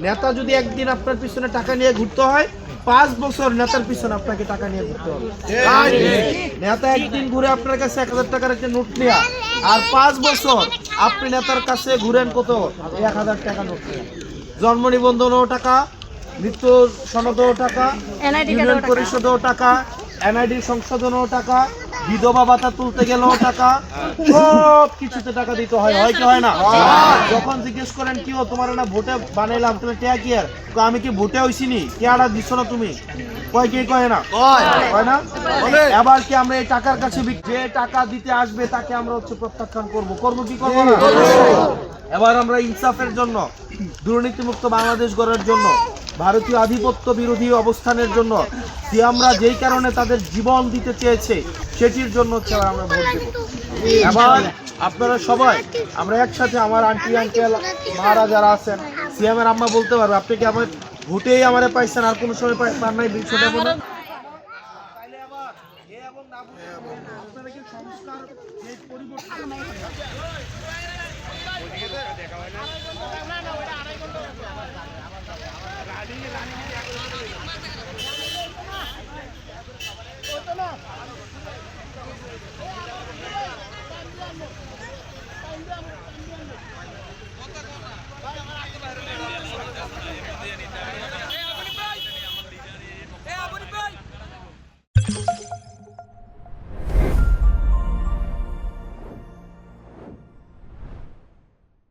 নেতা যদি একদিন আপনার পিছনে টাকা নিয়ে ঘুরতে হয়, 5 বছর নেতার পিছনে আপনাকে টাকা নিয়ে ঘুরতে হবে। নেতা একদিন ঘুরে আপনার কাছে 1000 টাকার একটা নোট নেয়া, আর 5 বছর আপনি নেতার কাছে ঘুরেন কত 1000 টাকা নোট নেয়া। জন্ম নিবন্ধনও টাকা, মৃত্যু সনদও টাকা, ইউনিয়ন পরিষদও টাকা, এনআইডি সংশোধনও টাকা, বিধবা ভাতা তুলতে গেলেও টাকা, সব কিছুতে টাকা দিতে হয়। হয় কি হয় না? যখন জিজ্ঞেস করেন কি ও তোমার না ভোটে বানাইলাম, তুমি টেয়া কি আর আমি কি ভোটে হইছিনি, কেয়াটা দিচ্ছ না তুমি, কয় কি কয় না, কয় না? এবার কি আমরা এই টাকার কাছে যে টাকা দিতে আসবে তাকে আমরা প্রত্যাখ্যান করবো কি করবো না? এবার আমরা ইনসাফের জন্য, দুর্নীতিমুক্ত বাংলাদেশ গড়ার জন্য, ভারতীয় আধিপত্য বিরোধী অবস্থানের জন্য, যে আমরা যেই কারণে তাদের জীবন দিতে চেয়েছে সেটির জন্য আমরা ভোট দেব। এবার আপনারা সবাই আমরা একসাথে, আমার আন্টি আঙ্কেল মারা যারা আছেন, সিএম এর আম্মা বলতে পারবে আপনি কি আমার ভোটেই আমারে পাইছেন, আর কোনো সময় পান নাই, বিষয়টা বলে তাইলে আবার এ এবং না আপনারা কি সংস্কার যে পরিবর্তন